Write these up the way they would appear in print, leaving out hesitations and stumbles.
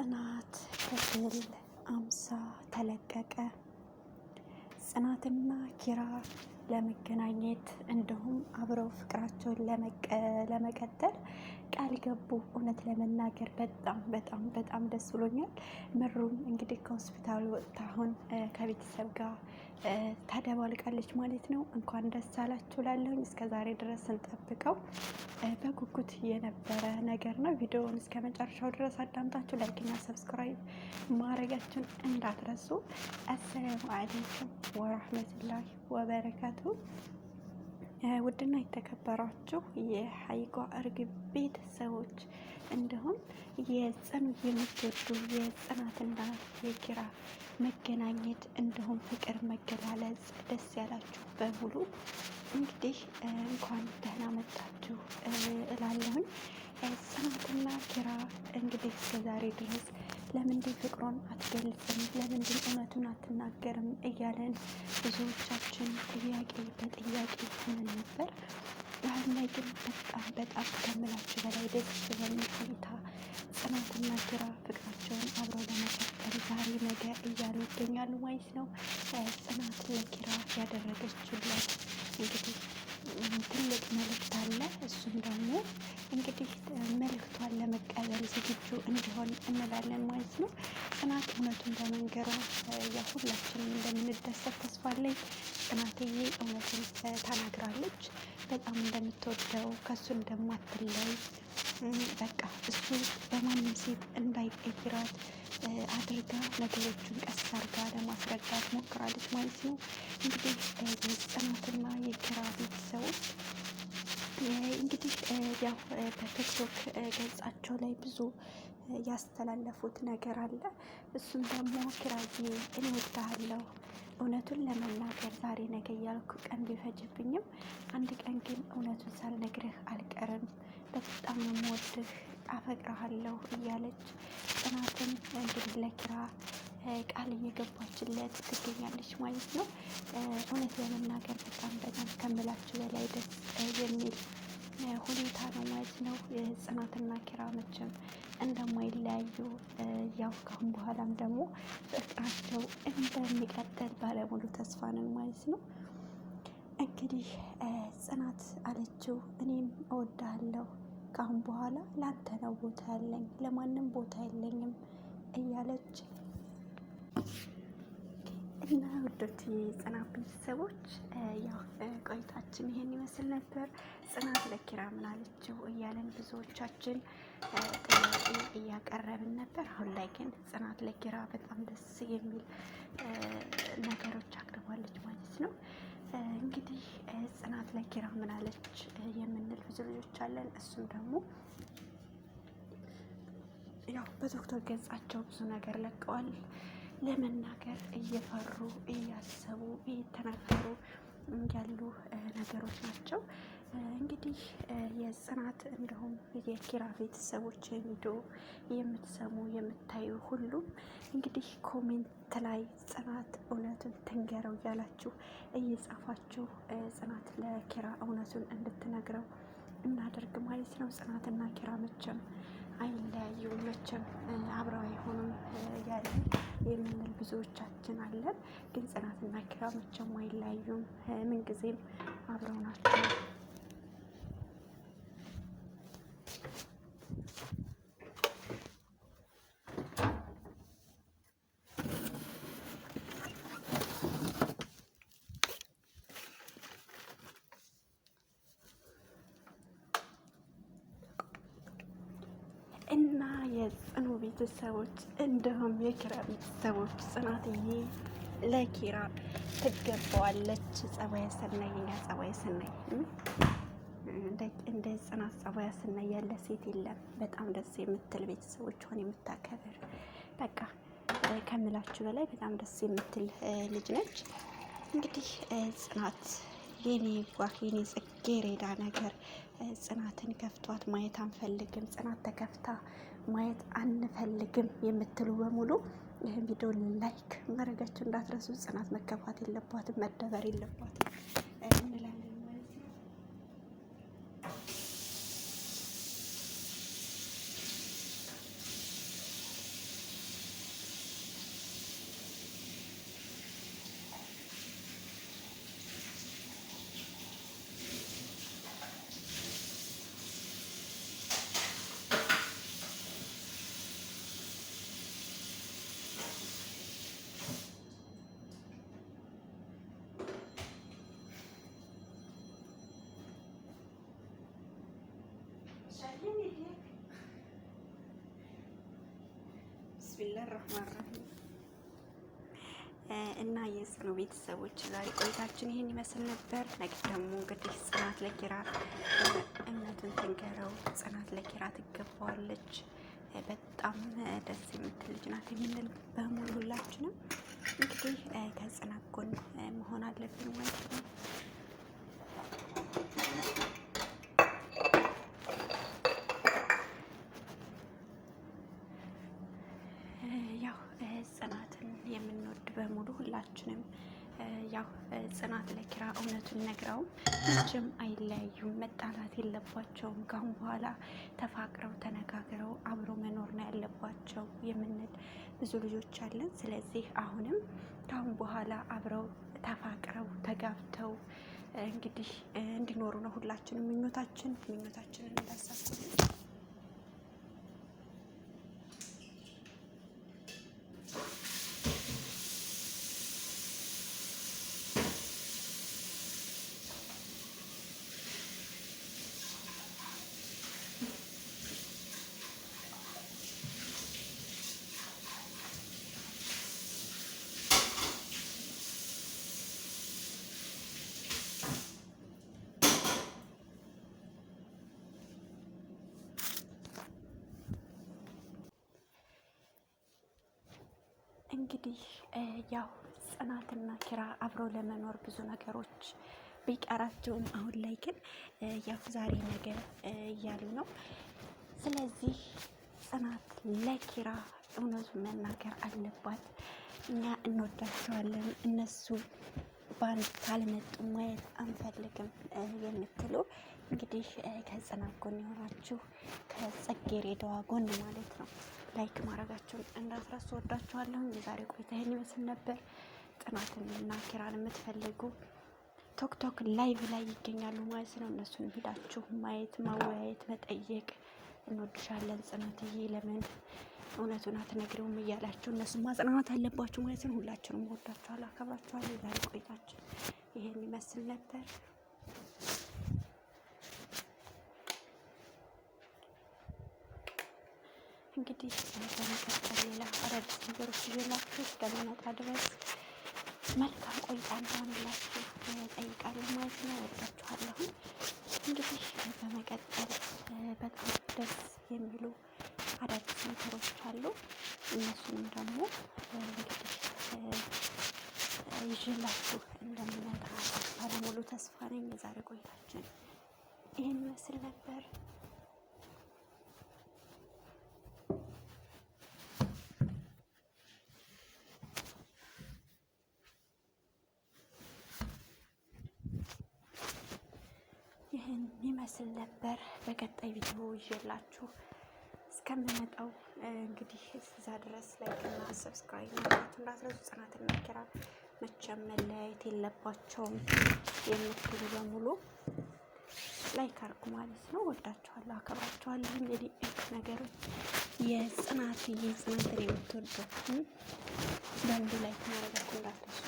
ጽናት ክፍል 50 ተለቀቀ። ጽናትና ኪራ ለመገናኘት እንዲሁም አብረው ፍቅራቸውን ለመቀጠል ቃል ገቡ። እውነት ለመናገር በጣም ደስ ብሎኛል። ምሩም እንግዲህ ከሆስፒታል ወጥታ አሁን ከቤተሰብ ጋር ታደባልቃለች ማለት ነው። እንኳን ደስ አላችሁ ላለሁኝ እስከ ዛሬ ድረስ ስንጠብቀው በጉጉት የነበረ ነገር ነው። ቪዲዮውን እስከ መጨረሻው ድረስ አዳምጣችሁ ላይክና ሰብስክራይብ ማድረጋችሁን እንዳትረሱ። አሰላሙ አለይኩም ወራህመቱላሂ ወበረካቱ። ውድና የተከበራችሁ የሀይቋ እርግብ ቤተሰቦች እንዲሁም የጽኑ የምትወዱ የጽናትና የኪራ መገናኘት እንዲሁም ፍቅር መገላለጽ ደስ ያላችሁ በሙሉ እንግዲህ እንኳን ደህና መጣችሁ እላለሁኝ። ጽናትና ኪራ እንግዲህ እስከዛሬ ድረስ ለምንድን ፍቅሯን አትገልጽም፣ ለምንድን እውነቱን አትናገርም እያለን ብዙዎቻችን ጥያቄ በጥያቄ ሆነን ነበር። አሁን ላይ ግን በጣም ከምላችሁ በላይ ደስ በሚል ሁኔታ ጽናትና ኪራ ፍቅራቸውን አብረው ለመቀጠል ዛሬ ነገ እያሉ ይገኛሉ ማለት ነው። ጽናት ለኪራ ያደረገችለት እንግዲህ ትልቅ መልእክት አለ። እሱም ደግሞ እንግዲህ መልእክቷን ለመቀበል ዝግጁ እንዲሆን እንላለን ማለት ነው። ጽናት እውነቱን በመንገሯ ያ ሁላችንም እንደምንደሰት ተስፋ አለኝ። ጽናትዬ እውነቱን ተናግራለች። በጣም እንደምትወደው ከሱ እንደማትለይ በቃ እሱ በማንም ሴት እንዳይቀይራት አድርጋ ነገሮቹን ቀስ አድርጋ ለማስረዳት ሞክራለች ማለት ነው። እንግዲህ የጽናትና የኪራ ቤተሰቦች እንግዲህ ያው በቲክቶክ ገጻቸው ላይ ብዙ ያስተላለፉት ነገር አለ። እሱም ደግሞ ኪራዬ እኔ እወድሃለሁ፣ እውነቱን ለመናገር ዛሬ ነገ እያልኩ ቀን ቢፈጅብኝም አንድ ቀን ግን እውነቱን ሳልነግርህ አልቀርም፣ በጣም ነው የምወድህ፣ አፈቅርሃለሁ እያለች ጽናትን እንግዲህ ለኪራ ቃል እየገባችለት ትገኛለች ማለት ነው። እውነት ለመናገር በጣም ከምላችሁ በላይ ደስ የሚል ሁኔታ ነው ማለት ነው። ጽናትና ኪራ መቼም እንደማይለያዩ ያው ካሁን በኋላም ደግሞ ፍቅራቸው እንደሚቀጥል ባለሙሉ ተስፋ ነን ማለት ነው። እንግዲህ ጽናት አለችው እኔም እወድሃለሁ፣ ካሁን በኋላ ላንተ ነው ቦታ ያለኝ፣ ለማንም ቦታ የለኝም እያለች እና ውዶች የጽናት ቤተሰቦች ያው ቆይታችን ይሄን ይመስል ነበር። ጽናት ለኪራ ምን አለችው እያለን ብዙዎቻችን ጥያቄ እያቀረብን ነበር። አሁን ላይ ግን ጽናት ለኪራ በጣም ደስ የሚል ነገሮች አቅርባለች ማለት ነው። እንግዲህ ጽናት ለኪራ ምን አለች የምንል ብዙ ልጆች አለን። እሱም ደግሞ ያው በቲክቶክ ገጻቸው ብዙ ነገር ለቀዋል። ለመናገር እየፈሩ እያሰቡ እየተናገሩ ያሉ ነገሮች ናቸው። እንግዲህ የጽናት እንዲሁም የኪራ ቤተሰቦች ቪዲዮ የምትሰሙ የምታዩ ሁሉም እንግዲህ ኮሜንት ላይ ጽናት እውነቱን ትንገረው እያላችሁ እየጻፋችሁ ጽናት ለኪራ እውነቱን እንድትነግረው እናደርግ ማለት ነው። ጽናትና ኪራ መቼም አይለያዩም፣ መቼም አብረው አይሆኑም ያለ የምንል ብዙዎቻችን አለን። ግን ጽናትና ኪራ መቼም አይለያዩም፣ ምንጊዜም አብረው ናቸው። እና የጽኑ ቤተሰቦች እንዲሁም የኪራ ቤተሰቦች ጽናትዬ ለኪራ ትገባዋለች። ጸባይ ሰናይ፣ እኛ ጸባይ ሰናይ እንደ ጽናት ጸባይ ሰናይ ያለ ሴት የለም። በጣም ደስ የምትል ቤተሰቦቿን የምታከብር በቃ ከምላችሁ በላይ በጣም ደስ የምትል ልጅ ነች። እንግዲህ ጽናት የኔ ጓህ የኔ ጽጌረዳ ነገር ጽናትን ከፍቷት ማየት አንፈልግም፣ ጽናት ተከፍታ ማየት አንፈልግም የምትሉ በሙሉ ይህን ቪዲዮ ላይክ ማድረጋችሁ እንዳትረሱ። ጽናት መከፋት የለባትም፣ መደበር የለባትም እንላለን ማለት ነው። ቢስሚላህ ራህማን ራሂም እና የጽኑ ቤተሰቦች ዛሬ ቆይታችን ይሄን ይመስል ነበር። ነገ ደግሞ እንግዲህ ጽናት ለኪራ እምነቱን ትንገረው። ጽናት ለኪራ ትገባዋለች። በጣም ደስ የምትል ልጅ ናት የምንል በሙሉ ሁላችንም እንግዲህ ከጽናት ጎን መሆን አለብን ማለት ነው። ያው ጽናትን የምንወድ በሙሉ ሁላችንም ያው ጽናት ለኪራ እውነቱን ነግረውም መቼም አይለያዩም፣ መጣላት የለባቸውም። ካሁን በኋላ ተፋቅረው ተነጋግረው አብሮ መኖር ነው ያለባቸው የምንል ብዙ ልጆች አለን። ስለዚህ አሁንም ካሁን በኋላ አብረው ተፋቅረው ተጋብተው እንግዲህ እንዲኖሩ ነው ሁላችንም ምኞታችንን እንዳሳኩልን እንግዲህ ያው ጽናትና ኪራ አብረው ለመኖር ብዙ ነገሮች ቢቀራቸውም አሁን ላይ ግን ያው ዛሬ ነገ እያሉ ነው። ስለዚህ ጽናት ለኪራ እውነቱን መናገር አለባት። እኛ እንወዳቸዋለን፣ እነሱ ባንድ ካልመጡ ማየት አንፈልግም የምትሉ እንግዲህ ከጽናት ጎን የሆናችሁ ከጽጌረዳዋ ጎን ማለት ነው ላይክ ማድረጋችሁን እንዳትረሱ። ወዳችኋለሁ። የዛሬ ቆይታ ይሄን ይመስል ነበር። ጽናትንና ኪራን የምትፈልጉ ቶክቶክ ላይቭ ላይ ይገኛሉ ማለት ነው። እነሱን ሄዳችሁ ማየት፣ ማወያየት፣ መጠየቅ እንወድሻለን ጽናትዬ ለምን እውነቱን አትነግሪውም እያላችሁ እነሱ ማጽናናት አለባችሁ ማለት ነው። ሁላችንም ወዳችኋለሁ፣ አከብራችኋለሁ። የዛሬ ቆይታችን ይሄን ይመስል ነበር። እንግዲህ በመቀጠል ሌላ አዳዲስ ነገሮች ይዤላችሁ እስከምመጣ ድረስ መልካም ቆይታ እንደሆነላችሁ ጠይቃለሁ ማለት ነው። ወዳችኋለሁ። እንግዲህ በመቀጠል በጣም ደስ የሚሉ አዳዲስ ነገሮች አሉ። እነሱንም ደግሞ እንግዲህ ይዤላችሁ እንደምመጣ ባለሙሉ ተስፋ ነኝ። የዛሬ ቆይታችን ይህን ይመስል ነበር። ይህን ይመስል ነበር። በቀጣይ ቪዲዮ ይዤላችሁ እስከምመጣው እንግዲህ እዛ ድረስ ላይክ እና ሰብስክራይብ ማድረጋችሁ እንዳትረሱ። ጽናትና ኪራ መቼም መለያየት የለባቸውም የምትሉ በሙሉ ላይክ አድርጉ ማለት ነው። ወዳችኋለሁ፣ አከብራችኋለሁ። እንግዲህ ነገሮች የጽናትን የምትወዱ በሙሉ ላይክ ማድረጋችሁ እንዳትረሱ።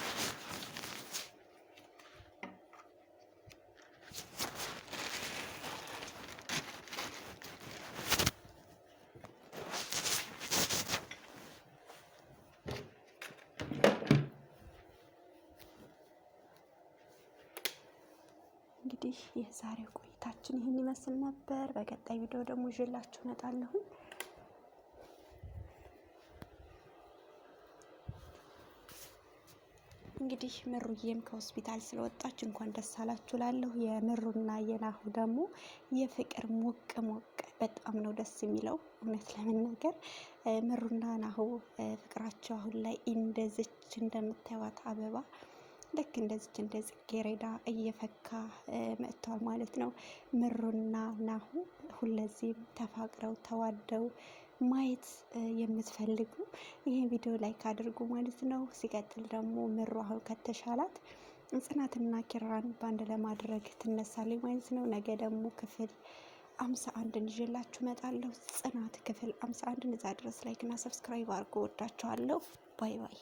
እንግዲህ የዛሬው ቆይታችን ይህን ይመስል ነበር። በቀጣይ ቪዲዮ ደግሞ ይዤላችሁ እመጣለሁ። እንግዲህ ምሩዬም ከሆስፒታል ስለወጣች እንኳን ደስ አላችሁ ላለሁ። የምሩና የናሁ ደግሞ የፍቅር ሞቅ በጣም ነው ደስ የሚለው። እውነት ለመናገር ምሩና ናሁ ፍቅራቸው አሁን ላይ እንደዚች እንደምታዩት አበባ ልክ እንደዚች እንደ ጽጌረዳ እየፈካ መጥቷል ማለት ነው። ምሩና ናሁ ሁለዚህም ተፋቅረው ተዋደው ማየት የምትፈልጉ ይህን ቪዲዮ ላይክ አድርጉ ማለት ነው። ሲቀጥል ደግሞ ምሩ አሁን ከተሻላት ጽናትና ኪራን በአንድ ለማድረግ ትነሳለች ማለት ነው። ነገ ደግሞ ክፍል 51 ይዤላችሁ እመጣለሁ። ጽናት ክፍል 51 እዛ ድረስ ላይክ እና ሰብስክራይብ አድርጎ ወዳችኋለሁ። ባይ ባይ።